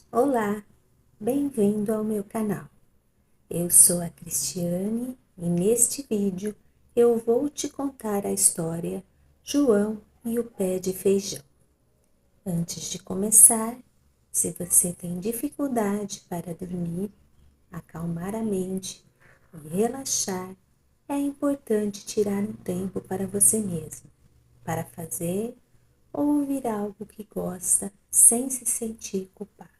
Olá, bem-vindo ao meu canal. Eu sou a Cristiane e neste vídeo eu vou te contar a história João e o Pé de Feijão. Antes de começar, se você tem dificuldade para dormir, acalmar a mente e relaxar, é importante tirar um tempo para você mesmo, para fazer ou ouvir algo que gosta sem se sentir culpado.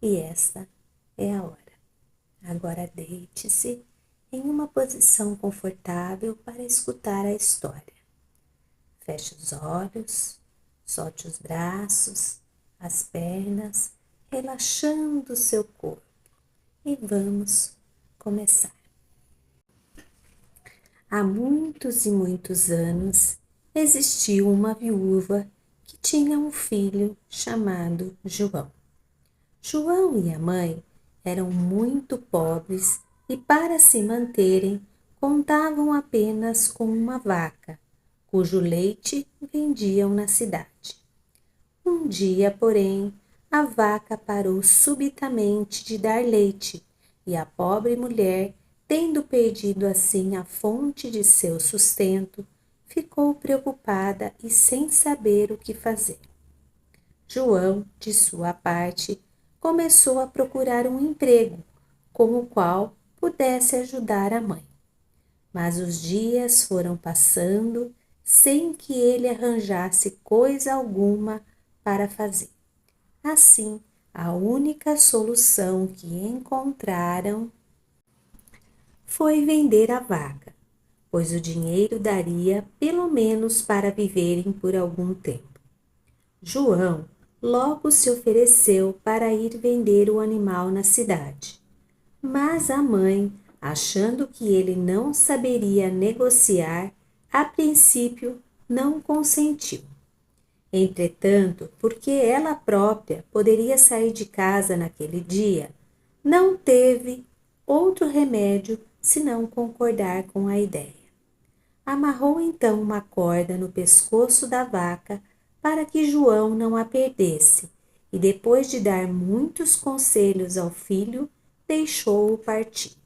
E esta é a hora. Agora deite-se em uma posição confortável para escutar a história. Feche os olhos, solte os braços, as pernas, relaxando o seu corpo. E vamos começar. Há muitos e muitos anos existiu uma viúva que tinha um filho chamado João. João e a mãe eram muito pobres e, para se manterem, contavam apenas com uma vaca, cujo leite vendiam na cidade. Um dia, porém, a vaca parou subitamente de dar leite e a pobre mulher, tendo perdido assim a fonte de seu sustento, ficou preocupada e sem saber o que fazer. João, de sua parte, começou a procurar um emprego com o qual pudesse ajudar a mãe. Mas os dias foram passando sem que ele arranjasse coisa alguma para fazer. Assim, a única solução que encontraram foi vender a vaca, pois o dinheiro daria pelo menos para viverem por algum tempo. João logo se ofereceu para ir vender o animal na cidade. Mas a mãe, achando que ele não saberia negociar, a princípio não consentiu. Entretanto, porque ela própria poderia sair de casa naquele dia, não teve outro remédio senão concordar com a ideia. Amarrou então uma corda no pescoço da vaca para que João não a perdesse, e depois de dar muitos conselhos ao filho, deixou-o partir.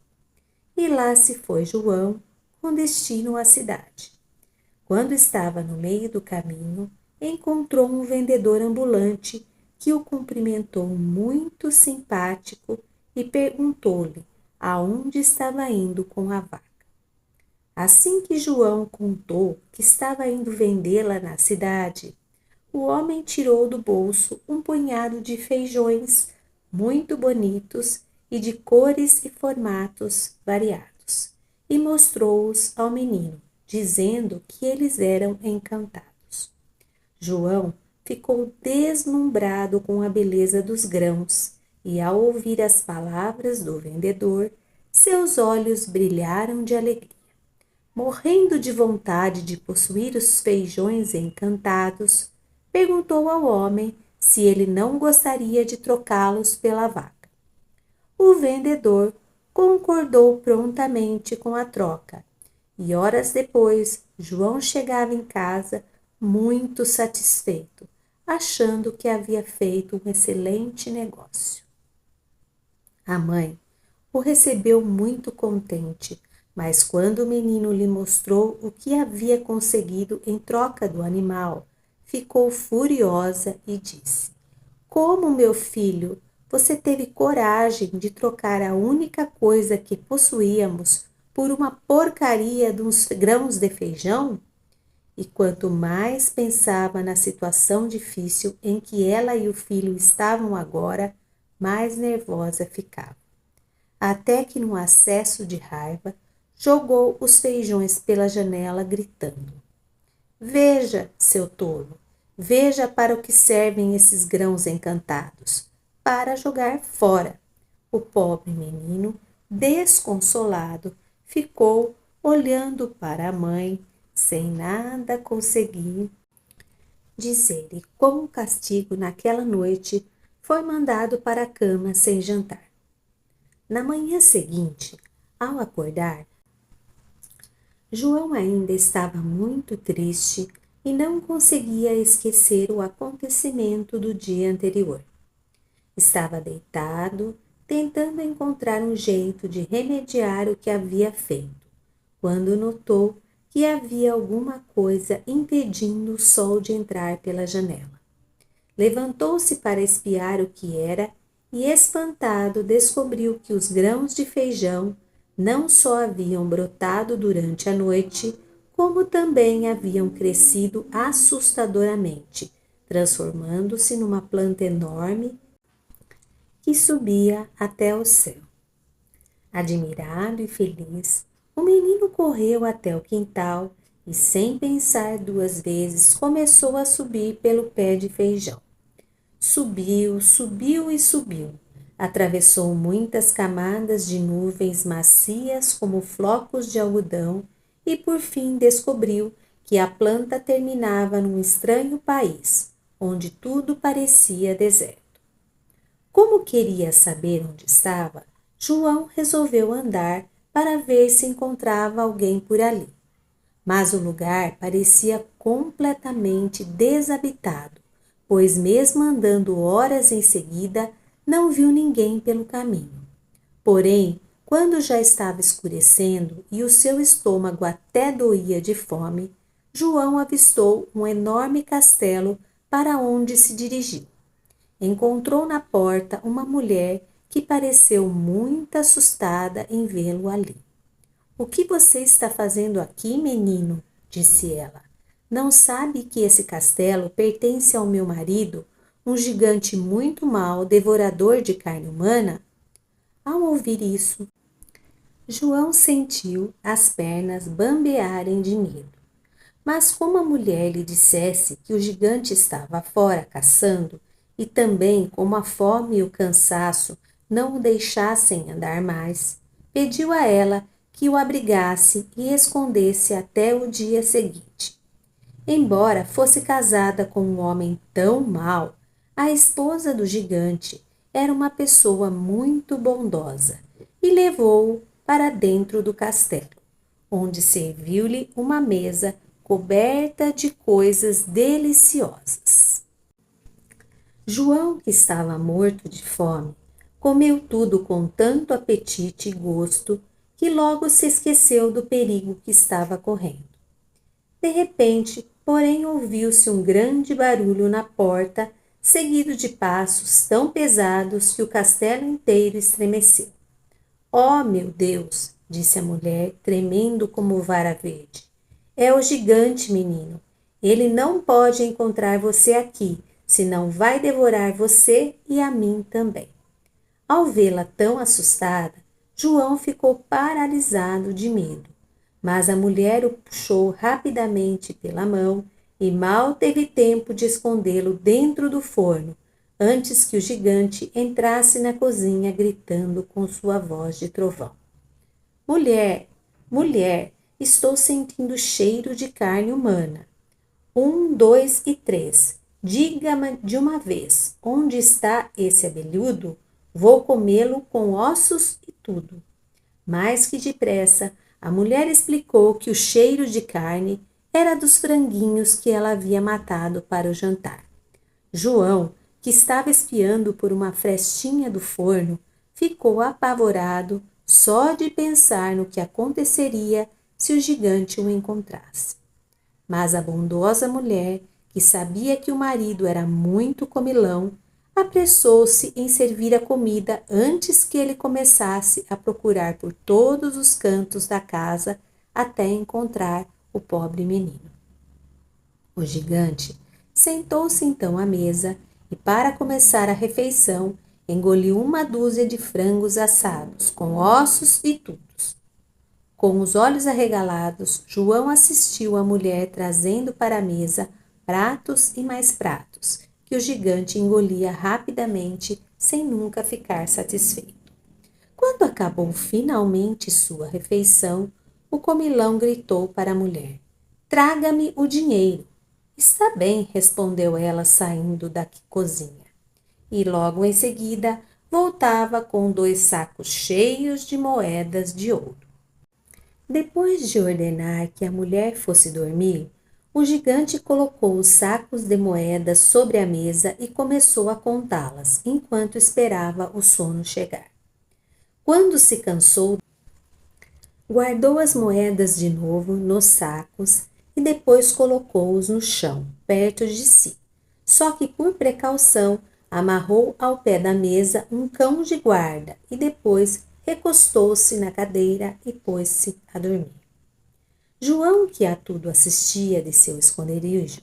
E lá se foi João, com destino à cidade. Quando estava no meio do caminho, encontrou um vendedor ambulante que o cumprimentou muito simpático e perguntou-lhe aonde estava indo com a vaca. Assim que João contou que estava indo vendê-la na cidade, o homem tirou do bolso um punhado de feijões muito bonitos e de cores e formatos variados e mostrou-os ao menino, dizendo que eles eram encantados. João ficou deslumbrado com a beleza dos grãos e, ao ouvir as palavras do vendedor, seus olhos brilharam de alegria. Morrendo de vontade de possuir os feijões encantados, perguntou ao homem se ele não gostaria de trocá-los pela vaca. O vendedor concordou prontamente com a troca, e horas depois João chegava em casa muito satisfeito, achando que havia feito um excelente negócio. A mãe o recebeu muito contente, mas quando o menino lhe mostrou o que havia conseguido em troca do animal, ficou furiosa e disse: Como, meu filho, você teve coragem de trocar a única coisa que possuíamos por uma porcaria de uns grãos de feijão? E quanto mais pensava na situação difícil em que ela e o filho estavam agora, mais nervosa ficava. Até que, num acesso de raiva, jogou os feijões pela janela, gritando: Veja, seu tolo, veja para o que servem esses grãos encantados, para jogar fora. O pobre menino, desconsolado, ficou olhando para a mãe, sem nada conseguir dizer, e como castigo naquela noite, foi mandado para a cama sem jantar. Na manhã seguinte, ao acordar, João ainda estava muito triste e não conseguia esquecer o acontecimento do dia anterior. Estava deitado, tentando encontrar um jeito de remediar o que havia feito, quando notou que havia alguma coisa impedindo o sol de entrar pela janela. Levantou-se para espiar o que era e, espantado, descobriu que os grãos de feijão não só haviam brotado durante a noite, como também haviam crescido assustadoramente, transformando-se numa planta enorme que subia até o céu. Admirado e feliz, o menino correu até o quintal e, sem pensar duas vezes, começou a subir pelo pé de feijão. Subiu, subiu e subiu. Atravessou muitas camadas de nuvens macias como flocos de algodão e, por fim, descobriu que a planta terminava num estranho país, onde tudo parecia deserto. Como queria saber onde estava, João resolveu andar para ver se encontrava alguém por ali. Mas o lugar parecia completamente desabitado, pois mesmo andando horas em seguida, não viu ninguém pelo caminho. Porém, quando já estava escurecendo e o seu estômago até doía de fome, João avistou um enorme castelo para onde se dirigiu. Encontrou na porta uma mulher que pareceu muito assustada em vê-lo ali. "O que você está fazendo aqui, menino?" disse ela. "Não sabe que esse castelo pertence ao meu marido, um gigante muito mau, devorador de carne humana?" Ao ouvir isso, João sentiu as pernas bambearem de medo. Mas como a mulher lhe dissesse que o gigante estava fora caçando, e também como a fome e o cansaço não o deixassem andar mais, pediu a ela que o abrigasse e escondesse até o dia seguinte. Embora fosse casada com um homem tão mau, a esposa do gigante era uma pessoa muito bondosa e levou-o para dentro do castelo, onde serviu-lhe uma mesa coberta de coisas deliciosas. João, que estava morto de fome, comeu tudo com tanto apetite e gosto que logo se esqueceu do perigo que estava correndo. De repente, porém, ouviu-se um grande barulho na porta, seguido de passos tão pesados que o castelo inteiro estremeceu. "Oh, meu Deus!" disse a mulher, tremendo como vara verde. "É o gigante, menino. Ele não pode encontrar você aqui, senão vai devorar você e a mim também." Ao vê-la tão assustada, João ficou paralisado de medo. Mas a mulher o puxou rapidamente pela mão e mal teve tempo de escondê-lo dentro do forno, antes que o gigante entrasse na cozinha gritando com sua voz de trovão: "Mulher, mulher, estou sentindo cheiro de carne humana. 1, 2 e 3. Diga-me de uma vez, onde está esse abelhudo? Vou comê-lo com ossos e tudo." Mais que depressa, a mulher explicou que o cheiro de carne era dos franguinhos que ela havia matado para o jantar. João, que estava espiando por uma frestinha do forno, ficou apavorado só de pensar no que aconteceria se o gigante o encontrasse. Mas a bondosa mulher, que sabia que o marido era muito comilão, apressou-se em servir a comida antes que ele começasse a procurar por todos os cantos da casa até encontrar o pobre menino. O gigante sentou-se então à mesa e, para começar a refeição, engoliu uma dúzia de frangos assados, com ossos e tudo. Com os olhos arregalados, João assistiu a mulher trazendo para a mesa pratos e mais pratos, que o gigante engolia rapidamente, sem nunca ficar satisfeito. Quando acabou finalmente sua refeição, o comilão gritou para a mulher: "Traga-me o dinheiro." "Está bem", respondeu ela, saindo da cozinha. E logo em seguida voltava com 2 sacos cheios de moedas de ouro. Depois de ordenar que a mulher fosse dormir, O gigante colocou os sacos de moedas sobre a mesa e começou a contá-las, enquanto esperava o sono chegar. Quando se cansou, guardou as moedas de novo nos sacos e depois colocou-os no chão, perto de si. Só que, por precaução, amarrou ao pé da mesa um cão de guarda e depois recostou-se na cadeira e pôs-se a dormir. João, que a tudo assistia de seu esconderijo,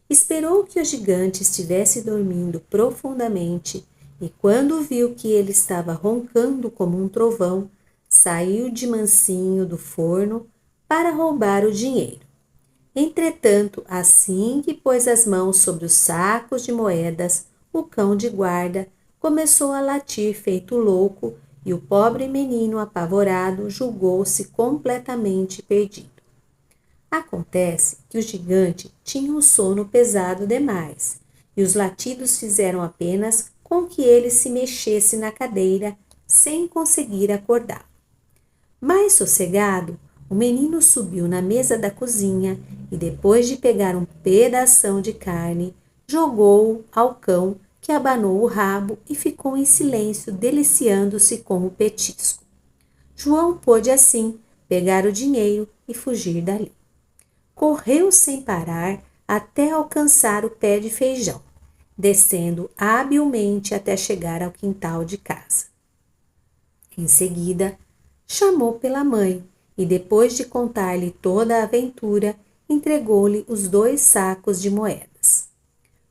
esperou que o gigante estivesse dormindo profundamente e, quando viu que ele estava roncando como um trovão, saiu de mansinho do forno para roubar o dinheiro. Entretanto, assim que pôs as mãos sobre os sacos de moedas, o cão de guarda começou a latir feito louco e o pobre menino apavorado julgou-se completamente perdido. Acontece que o gigante tinha um sono pesado demais, e os latidos fizeram apenas com que ele se mexesse na cadeira sem conseguir acordá-lo. Mais sossegado, o menino subiu na mesa da cozinha e, depois de pegar um pedação de carne, jogou-o ao cão, que abanou o rabo e ficou em silêncio, deliciando-se com o petisco. João pôde, assim, pegar o dinheiro e fugir dali. Correu sem parar até alcançar o pé de feijão, descendo habilmente até chegar ao quintal de casa. Em seguida, chamou pela mãe e, depois de contar-lhe toda a aventura, entregou-lhe os 2 sacos de moedas.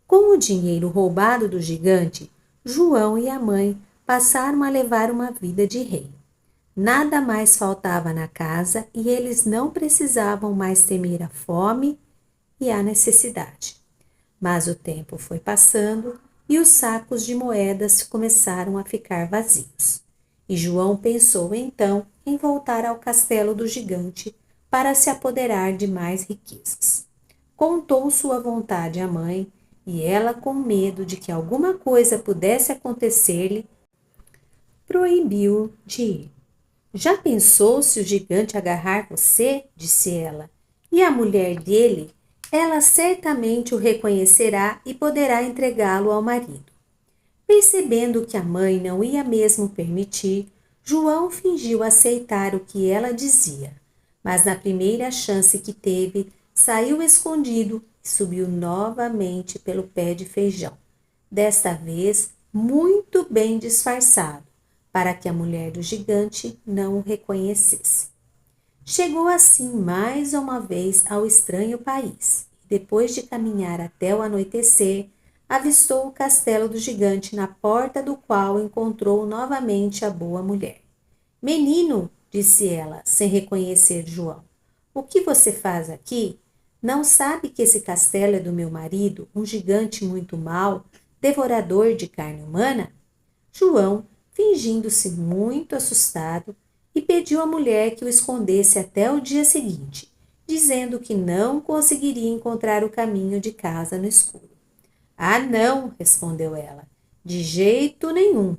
Com o dinheiro roubado do gigante, João e a mãe passaram a levar uma vida de rei. Nada mais faltava na casa e eles não precisavam mais temer a fome e a necessidade. Mas o tempo foi passando e os sacos de moedas começaram a ficar vazios. E João pensou então em voltar ao castelo do gigante para se apoderar de mais riquezas. Contou sua vontade à mãe e ela, com medo de que alguma coisa pudesse acontecer-lhe, proibiu-o de ir. Já pensou se o gigante agarrar você? Disse ela. E a mulher dele? Ela certamente o reconhecerá e poderá entregá-lo ao marido. Percebendo que a mãe não ia mesmo permitir, João fingiu aceitar o que ela dizia, mas na primeira chance que teve, saiu escondido e subiu novamente pelo pé de feijão, desta vez muito bem disfarçado, para que a mulher do gigante não o reconhecesse. Chegou assim mais uma vez ao estranho país e, depois de caminhar até o anoitecer, avistou o castelo do gigante, na porta do qual encontrou novamente a boa mulher. Menino, disse ela, sem reconhecer João, o que você faz aqui? Não sabe que esse castelo é do meu marido, um gigante muito mau, devorador de carne humana? João, fingindo-se muito assustado, e pediu à mulher que o escondesse até o dia seguinte, dizendo que não conseguiria encontrar o caminho de casa no escuro. Ah, não, respondeu ela, de jeito nenhum.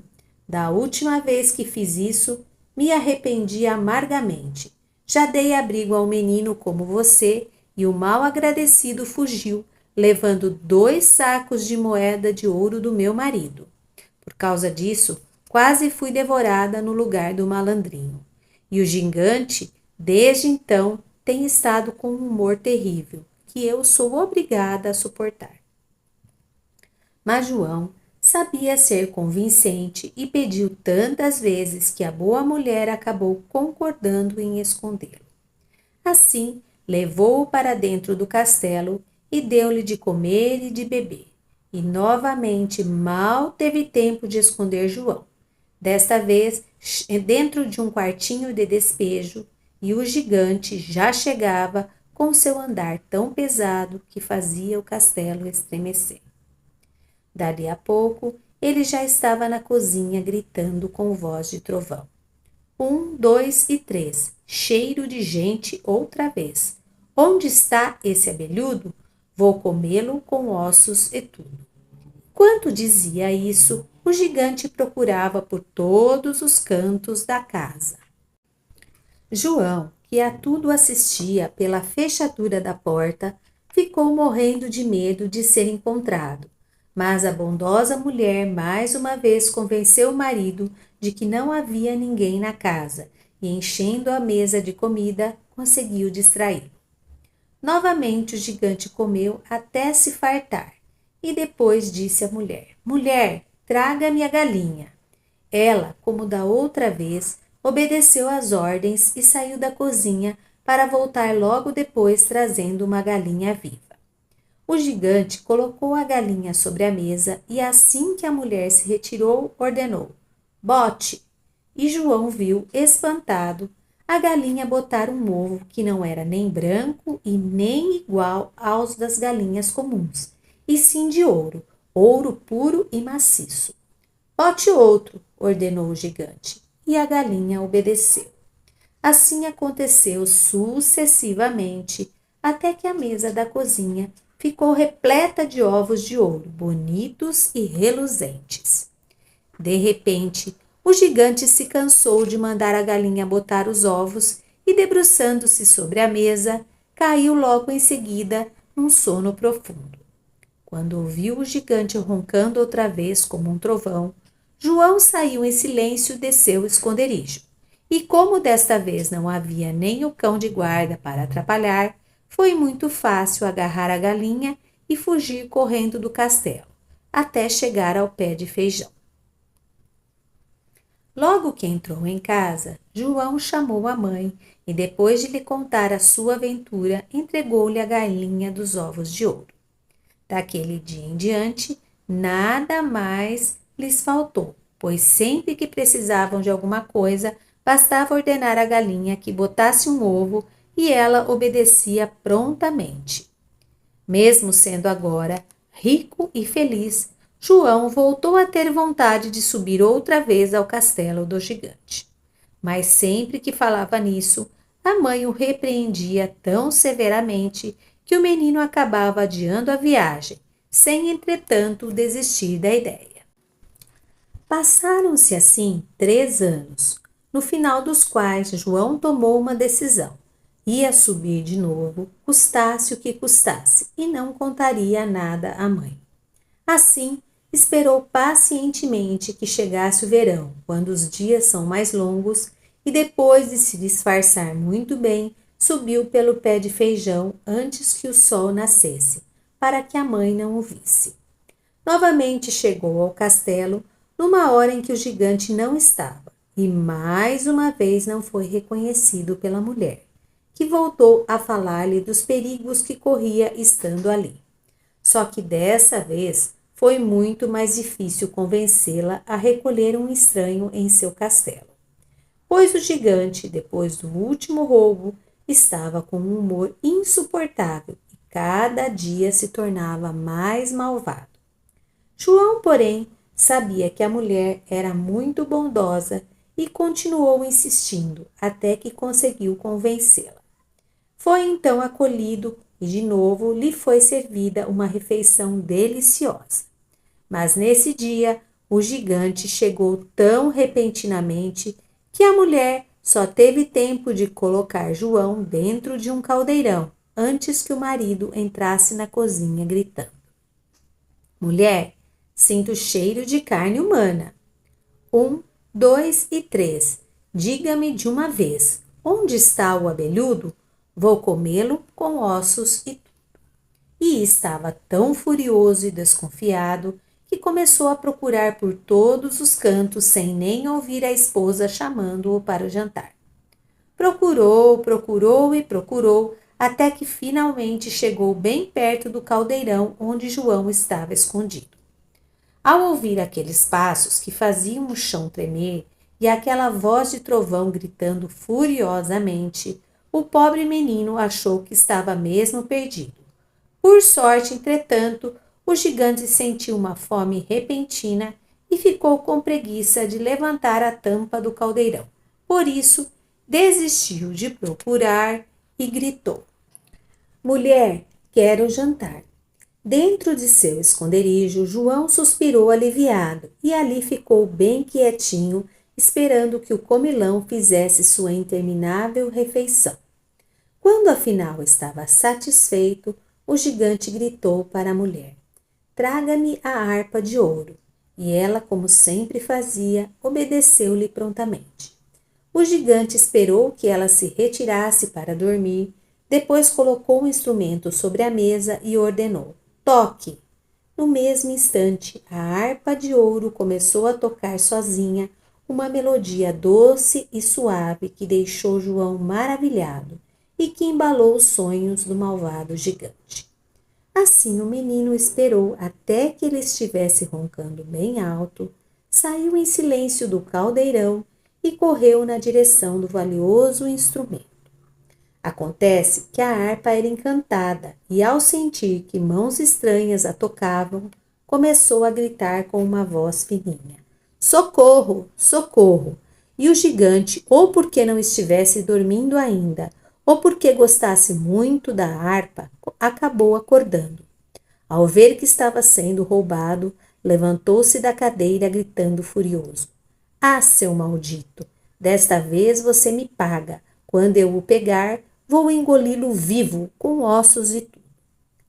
Da última vez que fiz isso, me arrependi amargamente. Já dei abrigo ao menino como você, e o mal agradecido fugiu, levando 2 sacos de moeda de ouro do meu marido. Por causa disso, quase fui devorada no lugar do malandrinho. E o gigante, desde então, tem estado com um humor terrível, que eu sou obrigada a suportar. Mas João sabia ser convincente e pediu tantas vezes que a boa mulher acabou concordando em escondê-lo. Assim, levou-o para dentro do castelo e deu-lhe de comer e de beber. E novamente mal teve tempo de esconder João. Desta vez, dentro de um quartinho de despejo, e o gigante já chegava com seu andar tão pesado que fazia o castelo estremecer. Dali a pouco, ele já estava na cozinha gritando com voz de trovão. 1, 2 e 3. Cheiro de gente outra vez. Onde está esse abelhudo? Vou comê-lo com ossos e tudo. Enquanto dizia isso, o gigante procurava por todos os cantos da casa. João, que a tudo assistia pela fechadura da porta, ficou morrendo de medo de ser encontrado. Mas a bondosa mulher mais uma vez convenceu o marido de que não havia ninguém na casa e, enchendo a mesa de comida, conseguiu distraí-lo. Novamente o gigante comeu até se fartar e depois disse à mulher: Mulher, traga-me a galinha. Ela, como da outra vez, obedeceu às ordens e saiu da cozinha para voltar logo depois trazendo uma galinha viva. O gigante colocou a galinha sobre a mesa e assim que a mulher se retirou, ordenou: Bote! E João viu, espantado, a galinha botar um ovo que não era nem branco e nem igual aos das galinhas comuns, e sim de ouro, ouro puro e maciço. Bote outro, ordenou o gigante, e a galinha obedeceu. Assim aconteceu sucessivamente, até que a mesa da cozinha ficou repleta de ovos de ouro, bonitos e reluzentes. De repente, o gigante se cansou de mandar a galinha botar os ovos e, debruçando-se sobre a mesa, caiu logo em seguida num sono profundo. Quando ouviu o gigante roncando outra vez como um trovão, João saiu em silêncio e desceu o esconderijo. E como desta vez não havia nem o cão de guarda para atrapalhar, foi muito fácil agarrar a galinha e fugir correndo do castelo, até chegar ao pé de feijão. Logo que entrou em casa, João chamou a mãe e, depois de lhe contar a sua aventura, entregou-lhe a galinha dos ovos de ouro. Daquele dia em diante, nada mais lhes faltou, pois sempre que precisavam de alguma coisa, bastava ordenar à galinha que botasse um ovo e ela obedecia prontamente. Mesmo sendo agora rico e feliz, João voltou a ter vontade de subir outra vez ao castelo do gigante. Mas sempre que falava nisso, a mãe o repreendia tão severamente que o menino acabava adiando a viagem, sem entretanto desistir da ideia. Passaram-se assim 3 anos, no final dos quais João tomou uma decisão. Ia subir de novo, custasse o que custasse, e não contaria nada à mãe. Assim, esperou pacientemente que chegasse o verão, quando os dias são mais longos, e depois de se disfarçar muito bem, subiu pelo pé de feijão antes que o sol nascesse, para que a mãe não o visse. Novamente chegou ao castelo, numa hora em que o gigante não estava, e mais uma vez não foi reconhecido pela mulher, que voltou a falar-lhe dos perigos que corria estando ali. Só que dessa vez foi muito mais difícil convencê-la a recolher um estranho em seu castelo, pois o gigante, depois do último roubo, estava com um humor insuportável e cada dia se tornava mais malvado. João, porém, sabia que a mulher era muito bondosa e continuou insistindo até que conseguiu convencê-la. Foi então acolhido e de novo lhe foi servida uma refeição deliciosa. Mas nesse dia o gigante chegou tão repentinamente que a mulher só teve tempo de colocar João dentro de um caldeirão antes que o marido entrasse na cozinha gritando: Mulher, sinto cheiro de carne humana. 1, 2 e 3. Diga-me de uma vez, onde está o abelhudo? Vou comê-lo com ossos e tudo. E estava tão furioso e desconfiado que começou a procurar por todos os cantos sem nem ouvir a esposa chamando-o para o jantar. Procurou, procurou e procurou, até que finalmente chegou bem perto do caldeirão onde João estava escondido. Ao ouvir aqueles passos que faziam o chão tremer e aquela voz de trovão gritando furiosamente, o pobre menino achou que estava mesmo perdido. Por sorte, entretanto, o gigante sentiu uma fome repentina e ficou com preguiça de levantar a tampa do caldeirão. Por isso, desistiu de procurar e gritou: Mulher, quero jantar. Dentro de seu esconderijo, João suspirou aliviado e ali ficou bem quietinho, esperando que o comilão fizesse sua interminável refeição. Quando afinal estava satisfeito, o gigante gritou para a mulher: traga-me a harpa de ouro. E ela, como sempre fazia, obedeceu-lhe prontamente. O gigante esperou que ela se retirasse para dormir, depois colocou o instrumento sobre a mesa e ordenou: toque! No mesmo instante, a harpa de ouro começou a tocar sozinha uma melodia doce e suave que deixou João maravilhado e que embalou os sonhos do malvado gigante. Assim o menino esperou até que ele estivesse roncando bem alto, saiu em silêncio do caldeirão e correu na direção do valioso instrumento. Acontece que a harpa era encantada e, ao sentir que mãos estranhas a tocavam, começou a gritar com uma voz fininha: socorro, socorro! E o gigante, ou porque não estivesse dormindo ainda, ou porque gostasse muito da harpa, acabou acordando. Ao ver que estava sendo roubado, levantou-se da cadeira gritando furioso: ah, seu maldito! Desta vez você me paga. Quando eu o pegar, vou engoli-lo vivo, com ossos e tudo.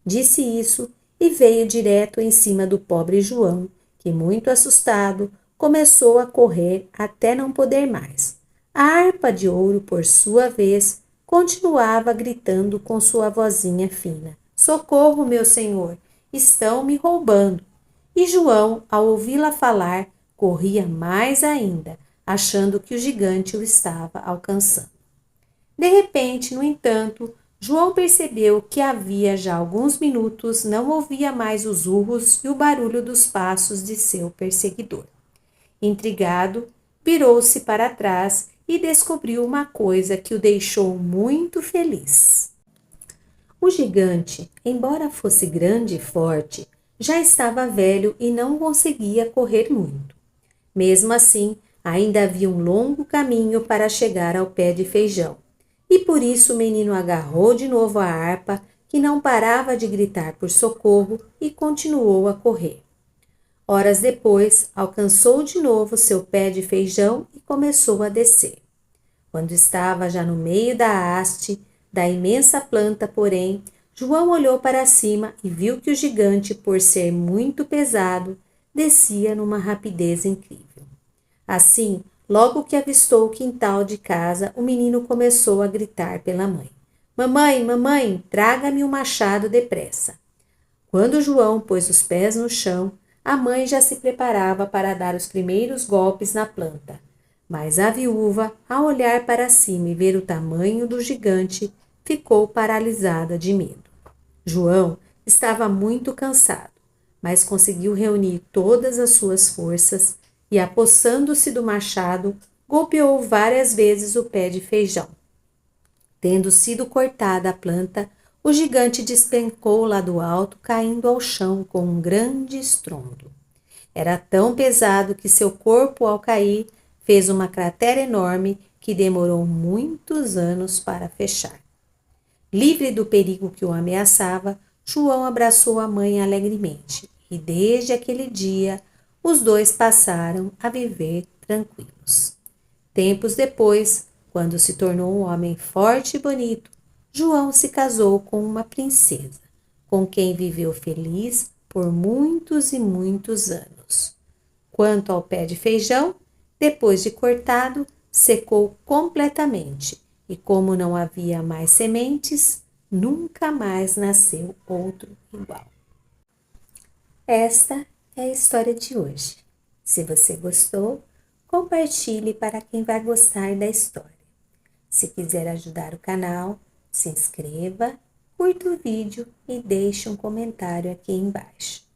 Disse isso e veio direto em cima do pobre João, que, muito assustado, começou a correr até não poder mais. A harpa de ouro, por sua vez, continuava gritando com sua vozinha fina: socorro, meu senhor! Estão me roubando! E João, ao ouvi-la falar, corria mais ainda, achando que o gigante o estava alcançando. De repente, no entanto, João percebeu que havia já alguns minutos não ouvia mais os urros e o barulho dos passos de seu perseguidor. Intrigado, virou-se para trás e descobriu uma coisa que o deixou muito feliz. O gigante, embora fosse grande e forte, já estava velho e não conseguia correr muito. Mesmo assim, ainda havia um longo caminho para chegar ao pé de feijão. E por isso o menino agarrou de novo a harpa, que não parava de gritar por socorro, e continuou a correr. Horas depois, alcançou de novo seu pé de feijão e começou a descer. Quando estava já no meio da haste da imensa planta, porém, João olhou para cima e viu que o gigante, por ser muito pesado, descia numa rapidez incrível. Assim, logo que avistou o quintal de casa, o menino começou a gritar pela mãe: mamãe, mamãe, traga-me um machado depressa. Quando João pôs os pés no chão, a mãe já se preparava para dar os primeiros golpes na planta. Mas a viúva, ao olhar para cima e ver o tamanho do gigante, ficou paralisada de medo. João estava muito cansado, mas conseguiu reunir todas as suas forças e, apossando-se do machado, golpeou várias vezes o pé de feijão. Tendo sido cortada a planta, o gigante despencou lá do alto, caindo ao chão com um grande estrondo. Era tão pesado que seu corpo, ao cair, fez uma cratera enorme que demorou muitos anos para fechar. Livre do perigo que o ameaçava, João abraçou a mãe alegremente e, desde aquele dia, os dois passaram a viver tranquilos. Tempos depois, quando se tornou um homem forte e bonito, João se casou com uma princesa, com quem viveu feliz por muitos e muitos anos. Quanto ao pé de feijão, depois de cortado, secou completamente e, como não havia mais sementes, nunca mais nasceu outro igual. Esta é a história de hoje. Se você gostou, compartilhe para quem vai gostar da história. Se quiser ajudar o canal, se inscreva, curta o vídeo e deixe um comentário aqui embaixo.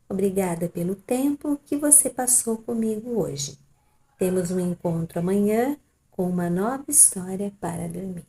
Obrigada pelo tempo que você passou comigo hoje. Temos um encontro amanhã com uma nova história para dormir.